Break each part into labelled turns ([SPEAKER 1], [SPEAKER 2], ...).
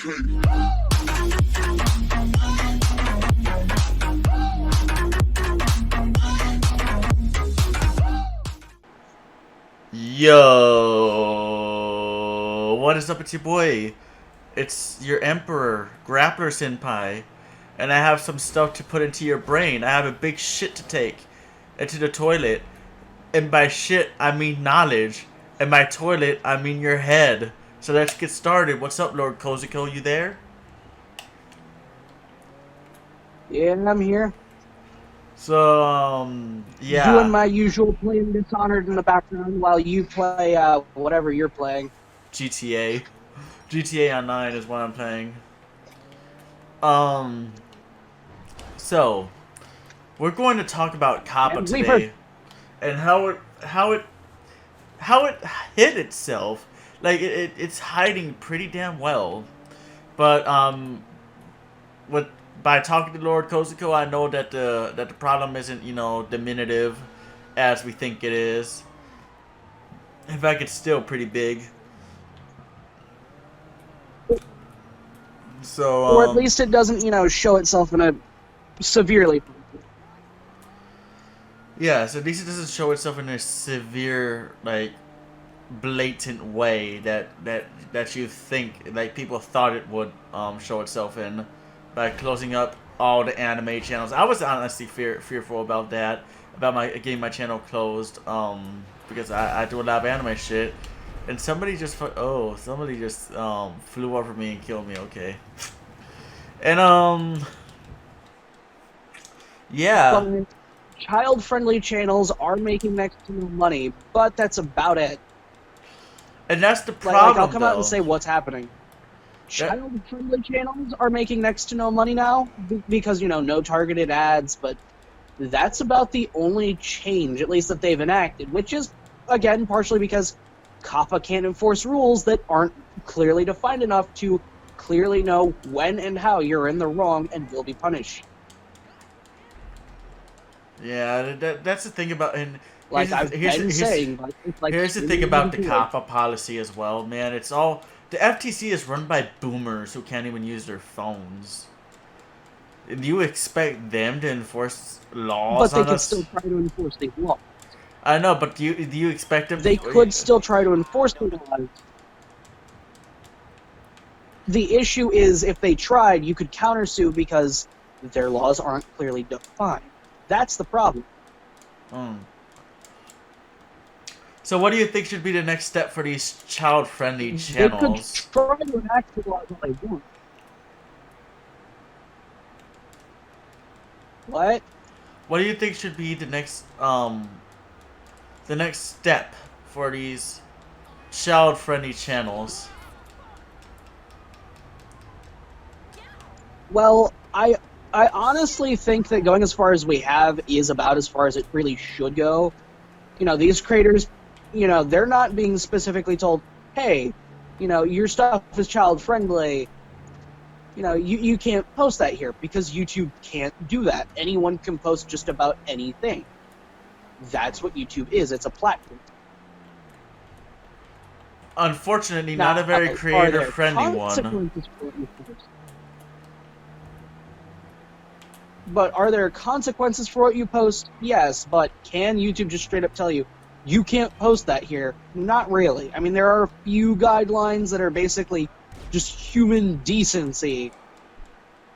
[SPEAKER 1] Yo, what is up? It's your boy. It's your Emperor, Grappler Senpai, and I have some stuff to put into your brain. I have a big shit to take into the toilet, and by shit I mean knowledge, and by toilet I mean your head. So let's get started. What's up, Lord Koziko? You there?
[SPEAKER 2] Yeah, I'm here.
[SPEAKER 1] So, yeah.
[SPEAKER 2] Doing my usual playing Dishonored in the background while you play whatever you're playing.
[SPEAKER 1] GTA. GTA Online is what I'm playing. So we're going to talk about COPPA today and how it hid itself. Like it's hiding pretty damn well. But by talking to Lord Koziko, I know that the problem isn't, diminutive as we think it is. In fact, it's still pretty big. So,
[SPEAKER 2] or at least it doesn't, show itself in a severely.
[SPEAKER 1] Yeah, so at least it doesn't show itself in a severe, like, blatant way that you think, like, people thought it would show itself in by closing up all the anime channels. I was honestly fearful about that, about getting my channel closed, because I do a lot of anime shit. And somebody just flew over me and killed me. Okay. And yeah.
[SPEAKER 2] But child-friendly channels are making next to no money, but that's about it.
[SPEAKER 1] And that's the problem.
[SPEAKER 2] Like I'll come out and say what's happening. Child-friendly channels are making next to no money now because no targeted ads, but that's about the only change, at least that they've enacted, which is again partially because COPPA can't enforce rules that aren't clearly defined enough to clearly know when and how you're in the wrong and will be punished.
[SPEAKER 1] Yeah, that's the thing about, and
[SPEAKER 2] like I've been saying, but it's like
[SPEAKER 1] here's the thing about the COPPA policy as well, man. It's all the FTC is run by boomers who can't even use their phones. Do you expect them to enforce laws on us?
[SPEAKER 2] But they can still try to enforce these laws.
[SPEAKER 1] I know, but do you expect them?
[SPEAKER 2] They could still try to enforce the laws. The issue is, if they tried, you could countersue because their laws aren't clearly defined. That's the problem.
[SPEAKER 1] So what do you think should be the next step for these child-friendly channels?
[SPEAKER 2] They could try to enact the laws all they want. What?
[SPEAKER 1] What do you think should be the next step for these child-friendly channels?
[SPEAKER 2] Well, I honestly think that going as far as we have is about as far as it really should go. These creators, they're not being specifically told, hey, your stuff is child-friendly. You can't post that here, because YouTube can't do that. Anyone can post just about anything. That's what YouTube is. It's a platform.
[SPEAKER 1] Unfortunately, not a very creator-friendly one.
[SPEAKER 2] But are there consequences for what you post? Yes, but can YouTube just straight up tell you, you can't post that here? Not really. I mean, there are a few guidelines that are basically just human decency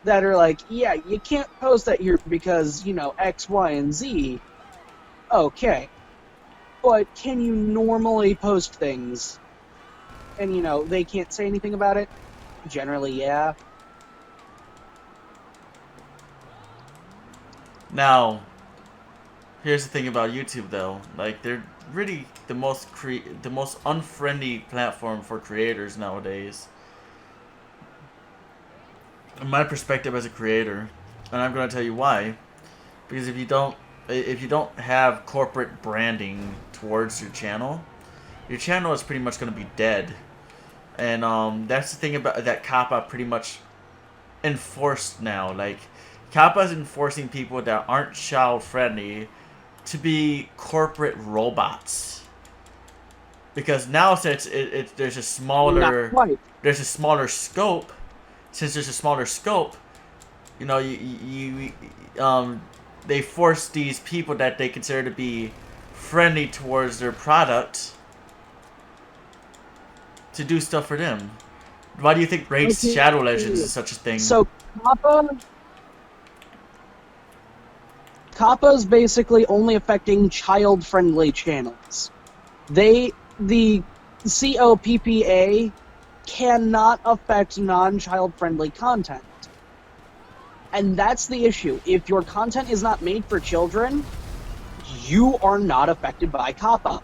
[SPEAKER 2] that are like, yeah, you can't post that here because, X, Y, and Z. Okay. But can you normally post things? And, they can't say anything about it? Generally, yeah.
[SPEAKER 1] Now, here's the thing about YouTube, though. Like, they're really the most unfriendly platform for creators nowadays. In my perspective as a creator, and I'm going to tell you why. Because if you don't have corporate branding towards your channel is pretty much going to be dead. And that's the thing about that COPPA pretty much enforced now. Like, COPPA is enforcing people that aren't child-friendly to be corporate robots. Because now, since there's a smaller scope, since there's a smaller scope, you know, they force these people that they consider to be friendly towards their product to do stuff for them. Why do you think Raid
[SPEAKER 2] Okay.
[SPEAKER 1] Shadow Legends is such a thing?
[SPEAKER 2] So COPPA is basically only affecting child-friendly channels. The COPPA cannot affect non-child-friendly content. And that's the issue. If your content is not made for children, you are not affected by COPPA.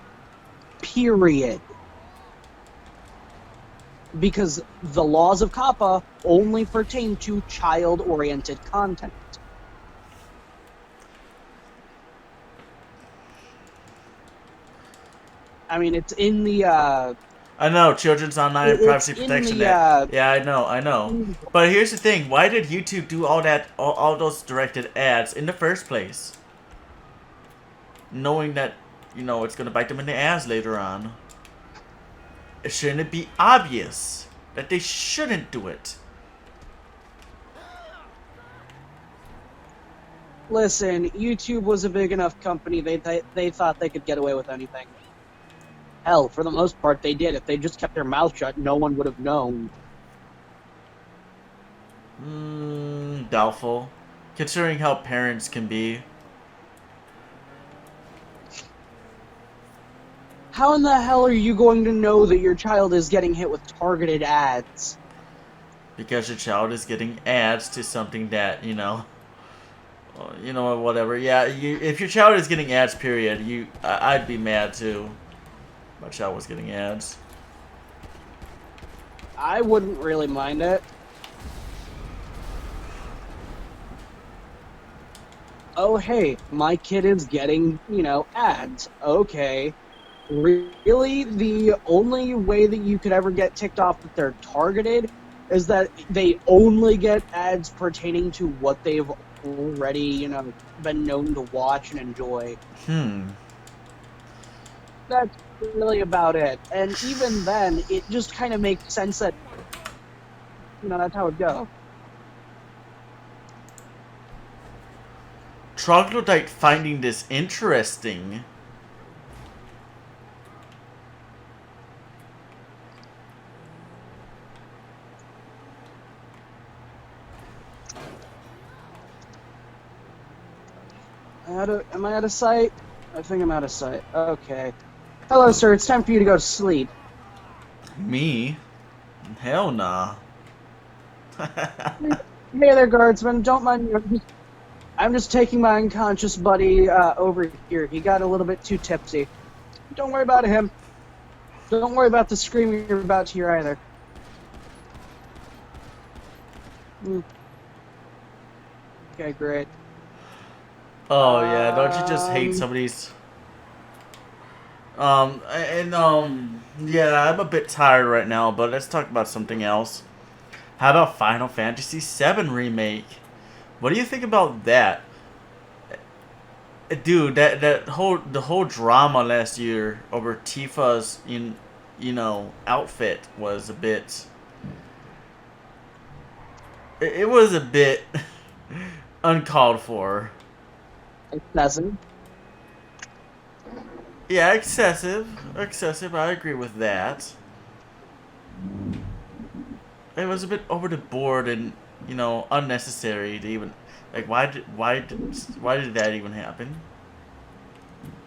[SPEAKER 2] Period. Because the laws of COPPA only pertain to child-oriented content. I mean, it's in the
[SPEAKER 1] I know, Children's Online Privacy
[SPEAKER 2] in
[SPEAKER 1] Protection
[SPEAKER 2] the
[SPEAKER 1] Act. Yeah, I know. But here's the thing: why did YouTube do all those directed ads in the first place, knowing that it's gonna bite them in the ass later on? Shouldn't it be obvious that they shouldn't do it?
[SPEAKER 2] Listen, YouTube was a big enough company. They thought they could get away with anything. Hell, for the most part, they did. If they just kept their mouth shut, no one would have known.
[SPEAKER 1] Doubtful, considering how parents can be.
[SPEAKER 2] How in the hell are you going to know that your child is getting hit with targeted ads?
[SPEAKER 1] Because your child is getting ads to something that whatever. Yeah, if your child is getting ads, period, I'd be mad too. My child was getting ads.
[SPEAKER 2] I wouldn't really mind it. Oh, hey, my kid is getting, ads. Okay. Really? The only way that you could ever get ticked off that they're targeted is that they only get ads pertaining to what they've already, been known to watch and enjoy. That's really about it. And even then, it just kind of makes sense that, that's how it goes.
[SPEAKER 1] Troglodyte finding this interesting.
[SPEAKER 2] Am I out of sight? I think I'm out of sight. Okay. Hello, sir. It's time for you to go to sleep.
[SPEAKER 1] Me? Hell nah.
[SPEAKER 2] Hey there, guardsman. Don't mind me. I'm just taking my unconscious buddy over here. He got a little bit too tipsy. Don't worry about him. Don't worry about the screaming you're about to hear either. Okay, great.
[SPEAKER 1] Oh yeah, don't you just hate somebody's? Yeah, I'm a bit tired right now, but let's talk about something else. How about Final Fantasy VII Remake? What do you think about that? Dude, the whole drama last year over Tifa's outfit was a bit. It was a bit uncalled for.
[SPEAKER 2] Excessive.
[SPEAKER 1] Yeah, excessive. I agree with that. It was a bit over the board and unnecessary to even why did that even happen?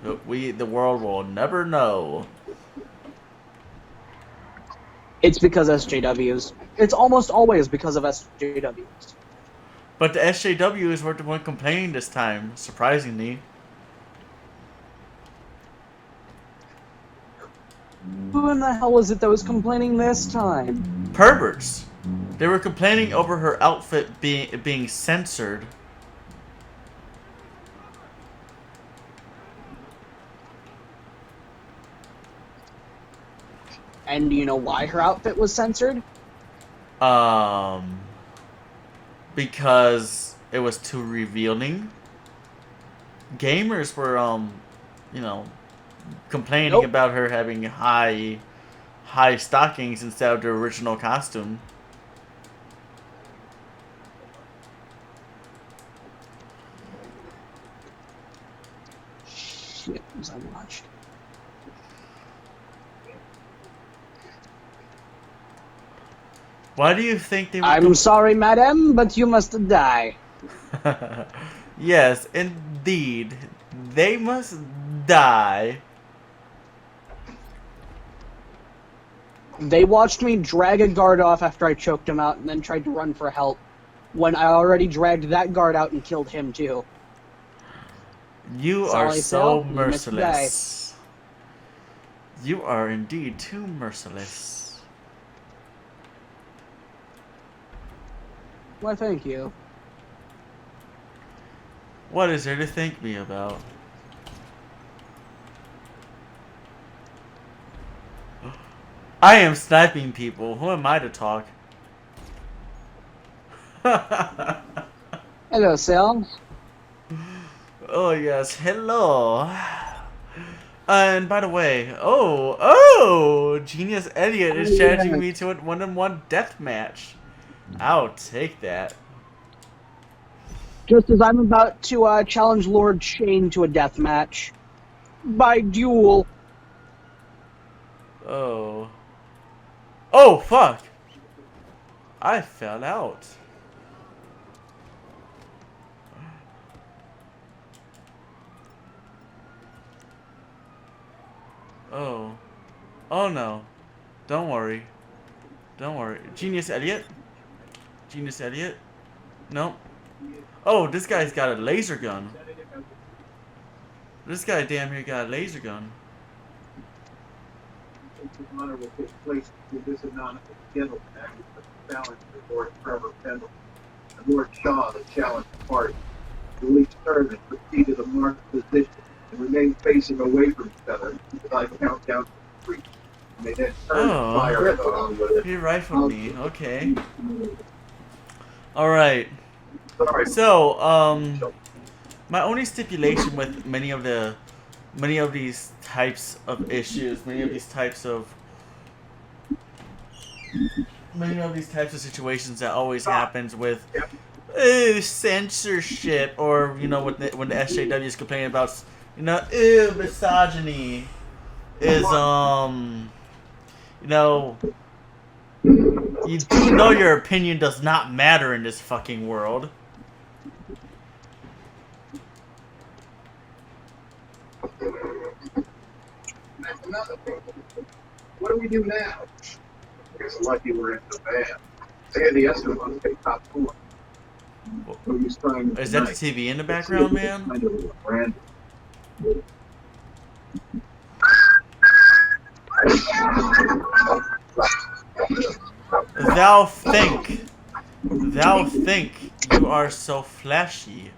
[SPEAKER 1] The world will never know.
[SPEAKER 2] It's because SJWs. It's almost always because of SJWs.
[SPEAKER 1] But the SJWs were the one complaining this time, surprisingly.
[SPEAKER 2] Who in the hell was it that was complaining this time?
[SPEAKER 1] Perverts. They were complaining over her outfit being censored.
[SPEAKER 2] And do you know why her outfit was censored?
[SPEAKER 1] Because it was too revealing. Gamers were complaining about her having high stockings instead of the original costume.
[SPEAKER 2] watched.
[SPEAKER 1] Why do you think they would
[SPEAKER 2] I'm sorry, madam, but you must die.
[SPEAKER 1] Yes, indeed. They must die.
[SPEAKER 2] They watched me drag a guard off after I choked him out and then tried to run for help when I already dragged that guard out and killed him too.
[SPEAKER 1] You are
[SPEAKER 2] Sorry,
[SPEAKER 1] so
[SPEAKER 2] Phil, you must die.
[SPEAKER 1] merciless. You are indeed too merciless.
[SPEAKER 2] Why, thank you.
[SPEAKER 1] What is there to thank me about? I am sniping people. Who am I to talk?
[SPEAKER 2] Hello, Sal.
[SPEAKER 1] Oh yes, hello. And by the way, oh, Genius Elliot is challenging me to a 1-on-1 deathmatch. I'll take that.
[SPEAKER 2] Just as I'm about to challenge Lord Shane to a death match. By duel.
[SPEAKER 1] Oh. Oh, fuck. I fell out. Oh. Oh no. Don't worry. Don't worry. Genius Elliot? Genius Elliot? Nope. Oh, this guy's got a laser gun. This guy damn near got a laser gun.
[SPEAKER 3] Honor will take place with this anonymous gentleman acting as the challenge for Lord Trevor Pendleton and Lord Shaw, the challenge party. Will each turn and proceed to the marked position and remain facing away from each other as I count down to 3. And they then turn and fire at the
[SPEAKER 1] He rifled me. Okay. Alright.
[SPEAKER 3] Sorry.
[SPEAKER 1] So, my only stipulation with many of these types of issues, many of these types of situations that always happens with censorship, or when the SJW is complaining about misogyny, is you do know your opinion does not matter in this fucking world.
[SPEAKER 3] That's another problem. What do we do now? It's lucky we're in the van. Sandy Esteban take top 4. Who's trying
[SPEAKER 1] Is that the TV in the background, man?
[SPEAKER 3] Kind of a brand.
[SPEAKER 1] Thou think you are so flashy,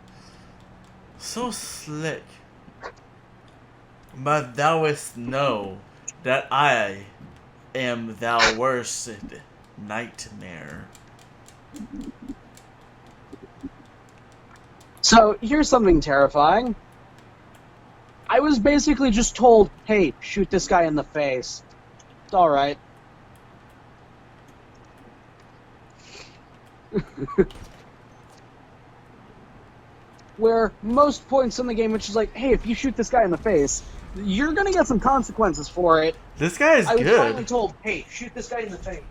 [SPEAKER 1] so slick, but thouest know that I am thou worst nightmare.
[SPEAKER 2] So, here's something terrifying. I was basically just told, hey, shoot this guy in the face. It's alright. Where most points in the game, which is like, hey, if you shoot this guy in the face, you're gonna get some consequences for it.
[SPEAKER 1] This guy is
[SPEAKER 2] I was
[SPEAKER 1] good.
[SPEAKER 2] finally told, hey, shoot this guy in the face.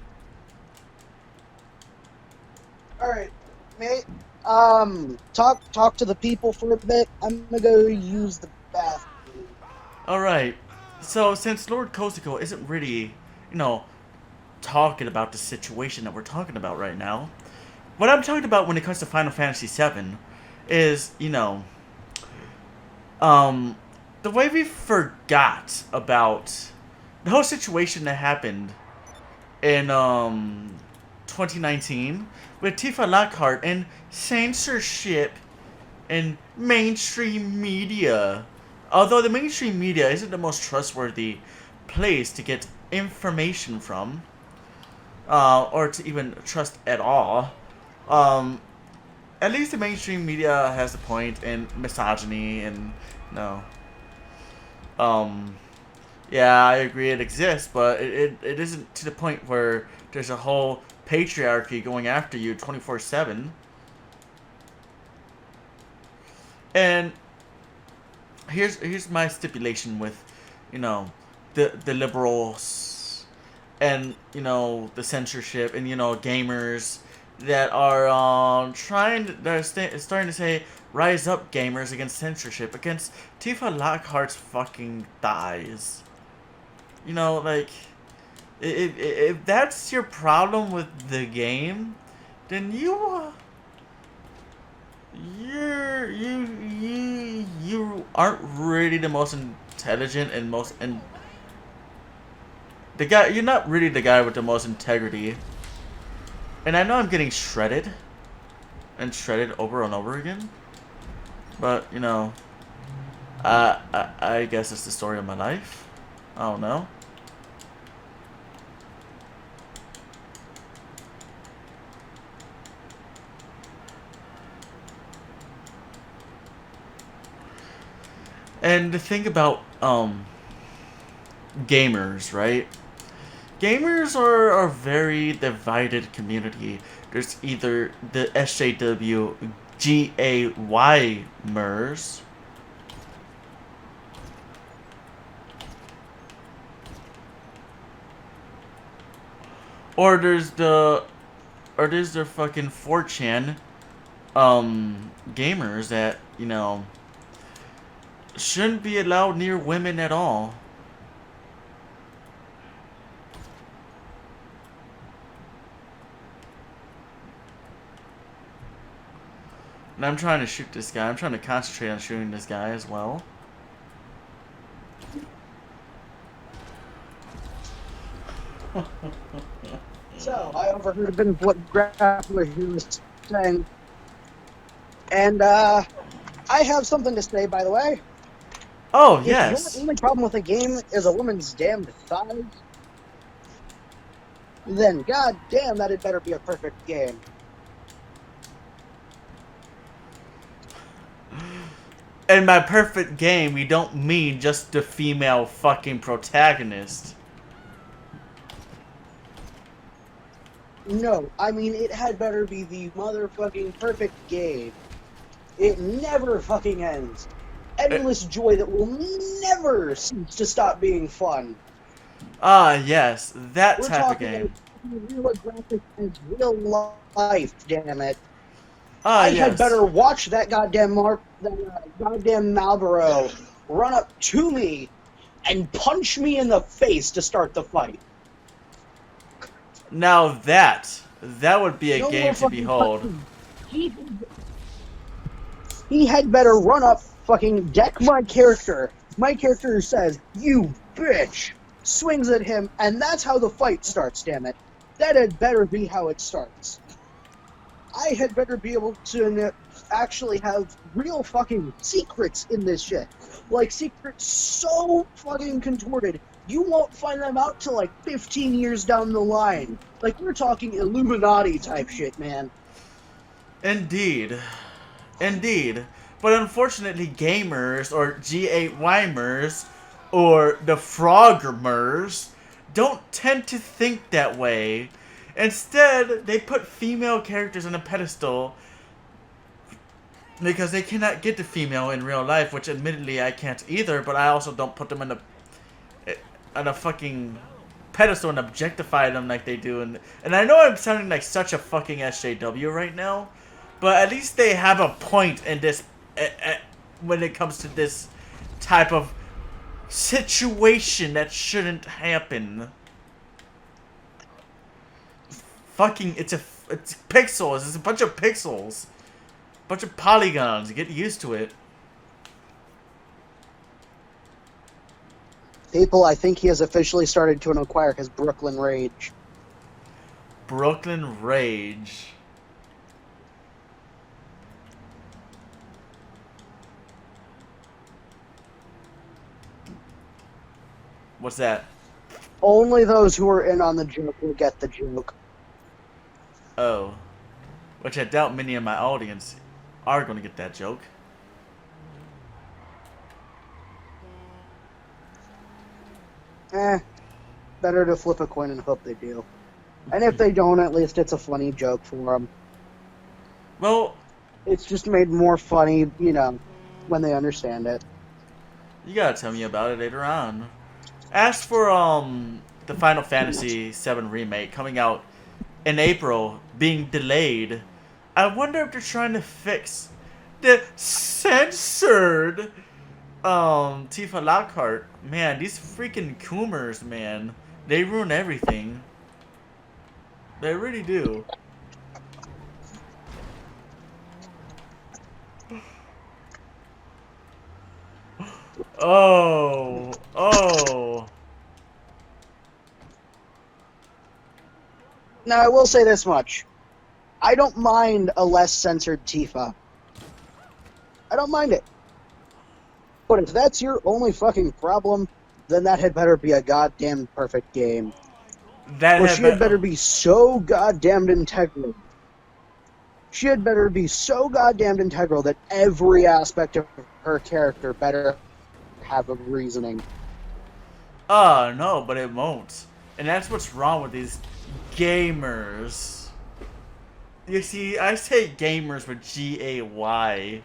[SPEAKER 2] Alright, mate. Talk to the people for a bit. I'm gonna go use the bathroom.
[SPEAKER 1] Alright, so since Lord Kozuko isn't really, talking about the situation that we're talking about right now, what I'm talking about when it comes to Final Fantasy VII is, the way we forgot about the whole situation that happened in 2019 with Tifa Lockhart and censorship and mainstream media. Although the mainstream media isn't the most trustworthy place to get information from, or to even trust at all, at least the mainstream media has a point in misogyny and, yeah, I agree it exists, but it isn't to the point where there's a whole patriarchy going after you 24/7. And here's my stipulation with, you know, the liberals and, you know, the censorship and, you know, gamers that are starting to say, rise up, gamers, against censorship, against Tifa Lockhart's fucking thighs. You know, like, if that's your problem with the game, then you aren't really the most intelligent and most you're not really the guy with the most integrity. And I know I'm getting shredded over and over again, but you know, I guess it's the story of my life. I don't know. And the thing about gamers, right? Gamers are a very divided community. There's either the SJW GAY mers, or there's the fucking 4chan gamers that, you know, shouldn't be allowed near women at all. And I'm trying to shoot this guy. I'm trying to concentrate on shooting this guy as well.
[SPEAKER 2] So, I overheard a bit of what Grappler he was saying. And, I have something to say, by the way.
[SPEAKER 1] Oh,
[SPEAKER 2] If
[SPEAKER 1] yes.
[SPEAKER 2] your only problem with a game is a woman's damned thighs, then goddamn that it better be a perfect game.
[SPEAKER 1] In my perfect game, we don't mean just the female fucking protagonist.
[SPEAKER 2] No, I mean it had better be the motherfucking perfect game. It never fucking ends. Endless joy that will never cease to stop being fun.
[SPEAKER 1] Ah, yes. That
[SPEAKER 2] We're
[SPEAKER 1] type of
[SPEAKER 2] talking
[SPEAKER 1] game.
[SPEAKER 2] real graphic as real life, damn it.
[SPEAKER 1] Ah,
[SPEAKER 2] I
[SPEAKER 1] yes.
[SPEAKER 2] had better watch that goddamn Malboro run up to me and punch me in the face to start the fight.
[SPEAKER 1] Now that would be a
[SPEAKER 2] No
[SPEAKER 1] game
[SPEAKER 2] more
[SPEAKER 1] to
[SPEAKER 2] fucking
[SPEAKER 1] behold.
[SPEAKER 2] punching. He had better run up, fucking deck my character. My character says, "You bitch," swings at him, and that's how the fight starts, damn it. That had better be how it starts. I had better be able to actually have real fucking secrets in this shit. Like, secrets so fucking contorted, you won't find them out till like 15 years down the line. Like, we're talking Illuminati type shit, man.
[SPEAKER 1] Indeed. Indeed. But unfortunately, gamers, or GAYmers, or the Frogmers, don't tend to think that way. Instead, they put female characters on a pedestal because they cannot get the female in real life, which admittedly I can't either, but I also don't put them on a fucking pedestal and objectify them like they do. And I know I'm sounding like such a fucking SJW right now, but at least they have a point in this when it comes to this type of situation that shouldn't happen. Fucking, it's pixels. It's a bunch of pixels. A bunch of polygons. Get used to it.
[SPEAKER 2] People, I think he has officially started to acquire his Brooklyn Rage.
[SPEAKER 1] Brooklyn Rage. What's that?
[SPEAKER 2] Only those who are in on the joke will get the joke.
[SPEAKER 1] Oh. Which I doubt many of my audience are going to get that joke.
[SPEAKER 2] Better to flip a coin and hope they do. And if they don't, at least it's a funny joke for them.
[SPEAKER 1] Well,
[SPEAKER 2] It's just made more funny, you know, when they understand it.
[SPEAKER 1] You gotta tell me about it later on. As for the Final Fantasy VII remake coming out in April being delayed, I wonder if they're trying to fix the censored Tifa Lockhart. Man, these freaking Coomers, man, they ruin everything. They really do. Oh.
[SPEAKER 2] Now, I will say this much. I don't mind a less censored Tifa. I don't mind it. But if that's your only fucking problem, then that had better be a goddamn perfect game. Or she had better be so goddamn integral. She had better be so goddamn integral that every aspect of her character better have a reasoning.
[SPEAKER 1] No, but it won't. And that's what's wrong with these gamers. You see, I say gamers with G-A-Y.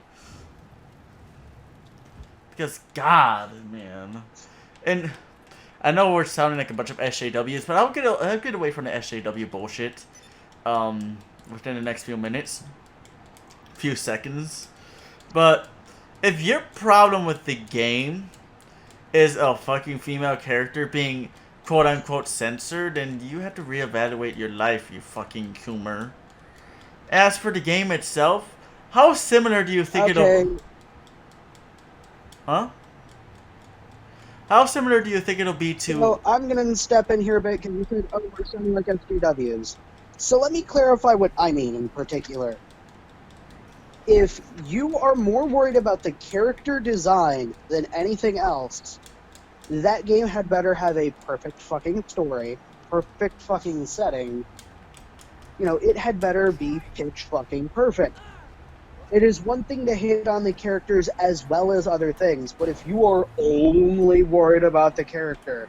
[SPEAKER 1] Because, God, man. And I know we're sounding like a bunch of SJWs, but I'll get away from the SJW bullshit within the next few minutes. Few seconds. But if your problem with the game is a fucking female character being quote-unquote censored, then you have to reevaluate your life, you fucking Coomer. As for the game itself, how similar do you think it'll... Huh? How similar do you think it'll be to...
[SPEAKER 2] Well, I'm going to step in here a bit because you said, oh, we're sounding like SJWs. So let me clarify what I mean in particular. If you are more worried about the character design than anything else, that game had better have a perfect fucking story, perfect fucking setting. You know, it had better be pitch fucking perfect. It is one thing to hit on the characters as well as other things, but if you are only worried about the character,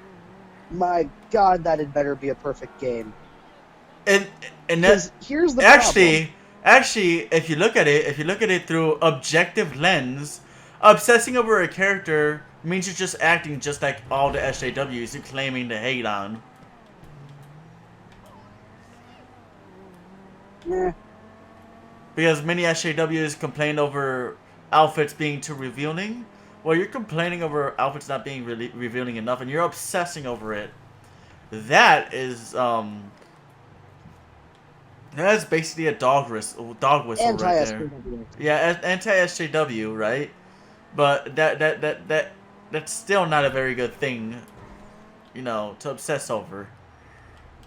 [SPEAKER 2] my god, that had better be a perfect game.
[SPEAKER 1] And that,
[SPEAKER 2] here's the problem.
[SPEAKER 1] Actually, if you look at it through objective lens, obsessing over a character means you're just acting just like all the SJWs you're claiming to hate on.
[SPEAKER 2] Yeah.
[SPEAKER 1] Because many SJWs complain over outfits being too revealing. Well, you're complaining over outfits not being really revealing enough, and you're obsessing over it. That is that's basically a dog whistle right there. Yeah, anti-SJW, right? But that's still not a very good thing, you know, to obsess over.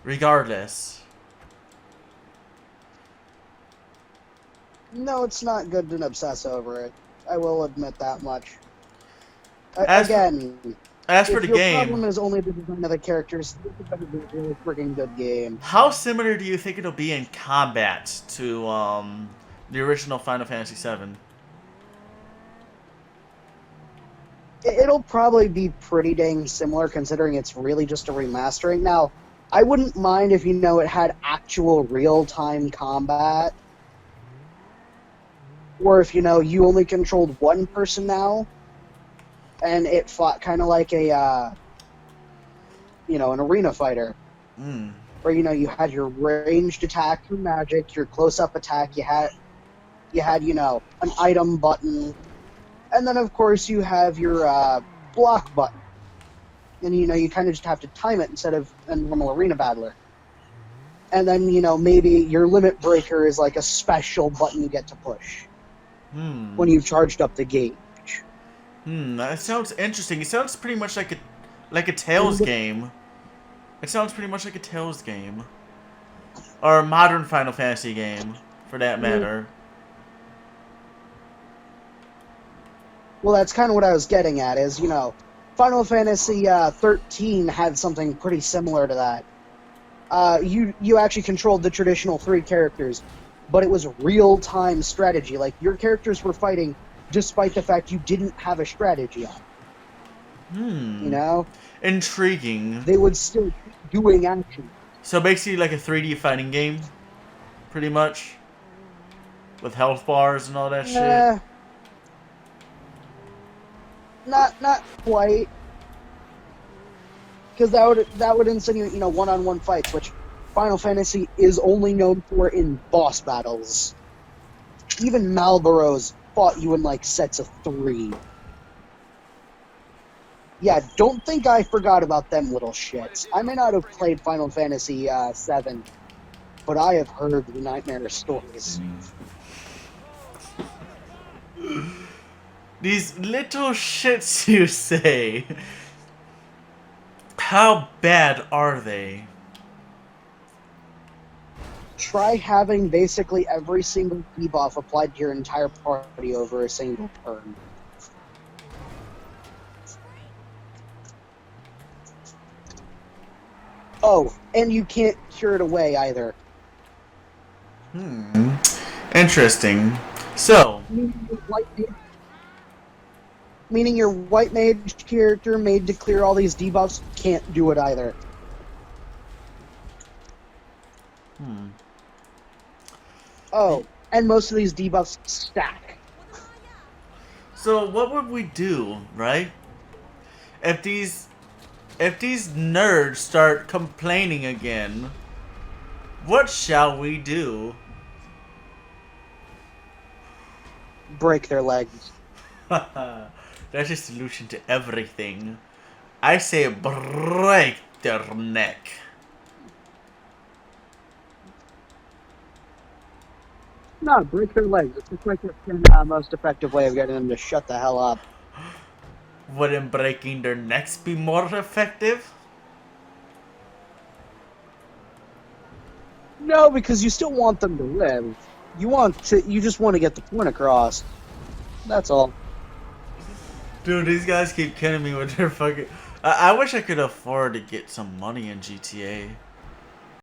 [SPEAKER 1] Regardless.
[SPEAKER 2] No, it's not good to obsess over it. I will admit that much.
[SPEAKER 1] As for the game,
[SPEAKER 2] your problem is only the design of the characters, this is going to be a really freaking good game.
[SPEAKER 1] How similar do you think it'll be in combat to the original Final Fantasy VII?
[SPEAKER 2] It'll probably be pretty dang similar, considering it's really just a remastering. Now, I wouldn't mind if, you know, it had actual real-time combat. Or if, you know, you only controlled one person now, and it fought kind of like a, you know, an arena fighter. Where, you know, you had your ranged attack, your magic, your close-up attack, you had, you know, an item button, and then, of course, you have your block button. And, you know, you kind of just have to time it instead of a normal arena battler. And then, you know, maybe your limit breaker is like a special button you get to push. When you've charged up the gauge.
[SPEAKER 1] That sounds interesting. It sounds pretty much like a Tales game. It sounds pretty much like a Tales game. Or a modern Final Fantasy game, for that matter.
[SPEAKER 2] Well, that's kind of what I was getting at, is, you know, Final Fantasy 13 had something pretty similar to that. You actually controlled the traditional 3 characters, but it was real-time strategy. Like, your characters were fighting despite the fact you didn't have a strategy on. You know?
[SPEAKER 1] Intriguing.
[SPEAKER 2] They would still be doing action.
[SPEAKER 1] So basically like a 3D fighting game? Pretty much? With health bars and all that shit?
[SPEAKER 2] Not quite, because that would insinuate one-on-one fights, which Final Fantasy is only known for in boss battles. Even Malboros fought you in like sets of 3. Yeah, don't think I forgot about them little shits. I may not have played Final Fantasy 7, but I have heard the nightmare stories.
[SPEAKER 1] These little shits you say. How bad are they?
[SPEAKER 2] Try having basically every single debuff applied to your entire party over a single turn. Oh, and you can't cure it away either.
[SPEAKER 1] Interesting. So,
[SPEAKER 2] Meaning your white mage character made to clear all these debuffs can't do it either. Oh, and most of these debuffs stack.
[SPEAKER 1] so what would we do, right? If these nerds start complaining again, what shall we do?
[SPEAKER 2] Break their legs.
[SPEAKER 1] That's a solution to everything. I say break their neck.
[SPEAKER 2] No, break their legs. It's the quickest and most effective way of getting them to shut the hell up.
[SPEAKER 1] Wouldn't breaking their necks be more effective?
[SPEAKER 2] No, because you still want them to live. You just want to get the point across. That's all.
[SPEAKER 1] Dude, these guys keep killing me with their fucking... I wish I could afford to get some money in GTA.